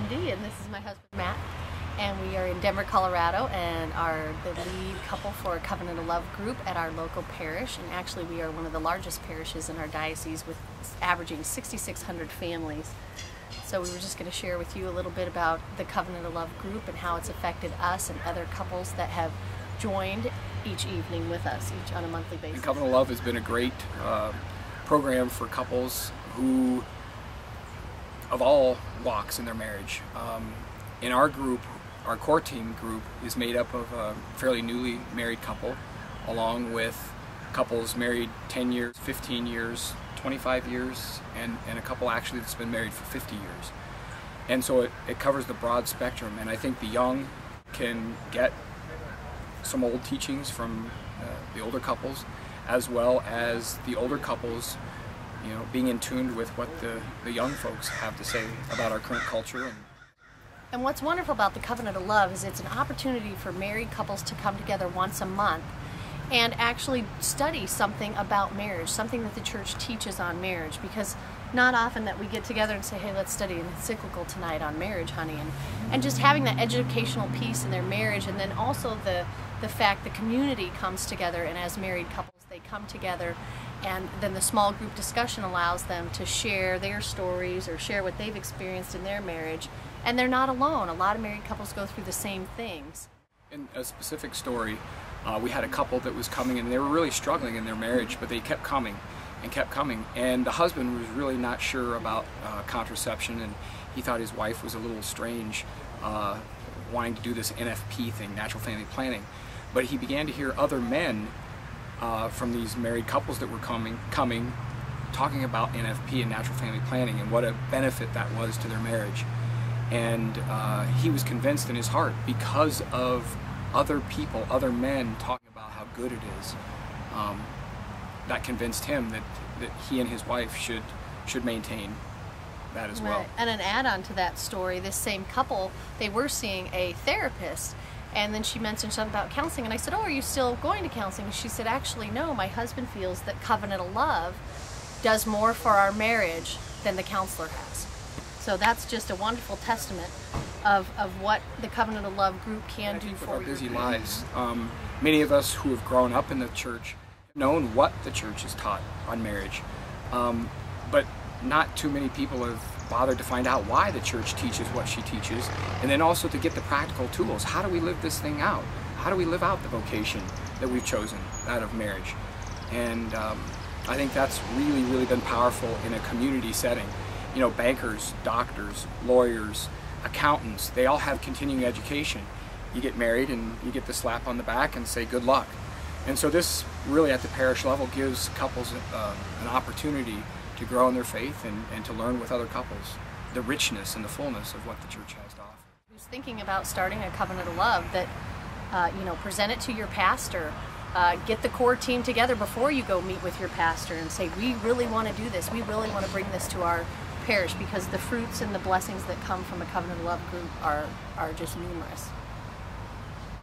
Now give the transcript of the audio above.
Mindy, and this is my husband Matt, and we are in Denver, Colorado, and are the lead couple for a Covenant of Love group at our local parish. And actually we are one of the largest parishes in our diocese, with averaging 6,600 families. So we were just going to share with you a little bit about the Covenant of Love group and how it's affected us and other couples that have joined each evening with us, each on a monthly basis. And Covenant of Love has been a great program for couples who of all walks in their marriage. In our group, our core team group is made up of a fairly newly married couple, along with couples married 10 years, 15 years, 25 years, and a couple actually that's been married for 50 years. And so it covers the broad spectrum, and I think the young can get some old teachings from the older couples, as well as the older couples, you know, being in tune with what the young folks have to say about our current culture. And what's wonderful about the Covenant of Love is it's an opportunity for married couples to come together once a month and actually study something about marriage, something that the church teaches on marriage, because not often that we get together and say, hey, let's study an encyclical tonight on marriage, honey, and just having that educational piece in their marriage, and then also the fact the community comes together, and as married couples they come together, and then the small group discussion allows them to share their stories or share what they've experienced in their marriage, and they're not alone. A lot of married couples go through the same things. In a specific story, we had a couple that was coming, and they were really struggling in their marriage, but they kept coming and kept coming, and the husband was really not sure about contraception, and he thought his wife was a little strange, wanting to do this NFP thing, natural family planning. But he began to hear other men from these married couples that were coming talking about NFP and natural family planning and what a benefit that was to their marriage. And he was convinced in his heart, because of other people, other men talking about how good it is, that convinced him that he and his wife should maintain that as well. Right. And an add-on to that story, this same couple, they were seeing a therapist, and then she mentioned something about counseling, and I said, oh, are you still going to counseling? And she said, actually, no, my husband feels that Covenant of Love does more for our marriage than the counselor has. So that's just a wonderful testament of what the Covenant of Love group can do for our you. busy lives. Many of us who have grown up in the church have known what the church has taught on marriage, but not too many people have bothered to find out why the church teaches what she teaches, and then also to get the practical tools. How do we live this thing out? How do we live out the vocation that we've chosen, that of marriage? And I think that's really been powerful in a community setting. You know, bankers, doctors, lawyers, accountants, they all have continuing education. You get married and you get the slap on the back and say good luck. And so this really at the parish level gives couples an opportunity to grow in their faith and to learn with other couples the richness and the fullness of what the church has to offer. Who's thinking about starting a Covenant of Love, that present it to your pastor. Get the core team together before you go meet with your pastor and say, we really want to do this. We really want to bring this to our parish, because the fruits and the blessings that come from a Covenant of Love group are just numerous.